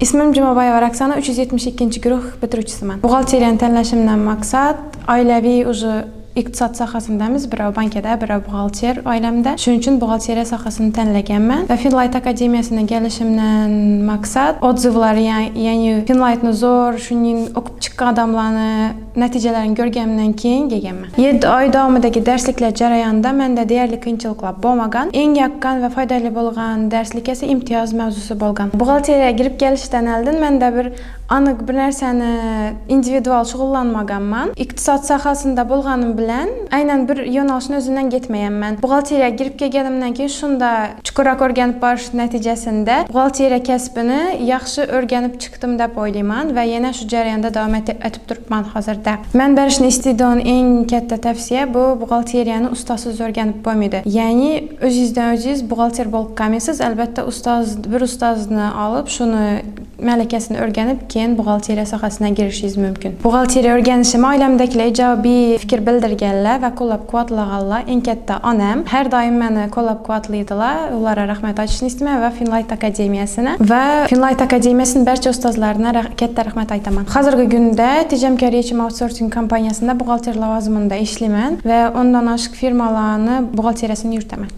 İsmim Jumabayeva Roxana, 372 guruh bitiruvchisiman. Buxgalteriyani tanlashimdan maqsad oilaviy iqtisod sohasindamiz, birov bankada, birov buxgalter oilamda. Shuning uchun buxgalteriya sohasini tanlaganman va Finlight akademiyasiga kelishimdan maqsad odzivlar, ya'ni Finlightni zo'r, shuning o'qib chiqqan odamlarni natijalarini ko'rganimdan keyin kelganman. 7 oy davomidagi darsliklar jarayonida menda deyarli qiyinchiliklar bo'lmagan. Eng yoqqan va foydali bo'lgan darslik esa imtiyoz mavzusi bo'lgan. Buxgalteriyaga kirib kelishdan oldin menda bir aniq bir narsani individual shug'ullanmaganman. Iqtisod sohasida bo'lganim bilan aynan bir yo'nalishni o'zimdan ketmayapman. Buxgalteriyaga kirib kelganimdan keyin shunda chuqurroq o'rganib borish natijasida buxgalteriya kasbini yaxshi o'rganib chiqdim deb o'ylayman va yana shu jarayonda davom etib turibman hozirda. Men berishni istaydigan eng katta tavsiya bu buxgalteriyani ustozsiz o'rganib bo'lmaydi. Ya'ni o'zingizdan o'zingiz buxgalter bo'lib qolmaysiz, albatta bir ustozni olib, shuni malakasini o'rganib, keyin buxgalteriya sohasiga kirishingiz mumkin. Buxgalteriya o'rganishim oilamdagilar ijobiy fikr bildirganlar va qo'llab-quvvatlaganlar. Eng katta onam har doim meni qo'llab-quvvatlaydilar. Ularga rahmat aytishni istayman va Finlight akademiyasining barcha ustozlariga katta rahmat aytaman. Hozirgi kunda tejamkor yechim outsourcing kompaniyasida buxgalter lavozimida ishlayman va ondan oshiq firmalarni buxgalteriyasini yuritaman.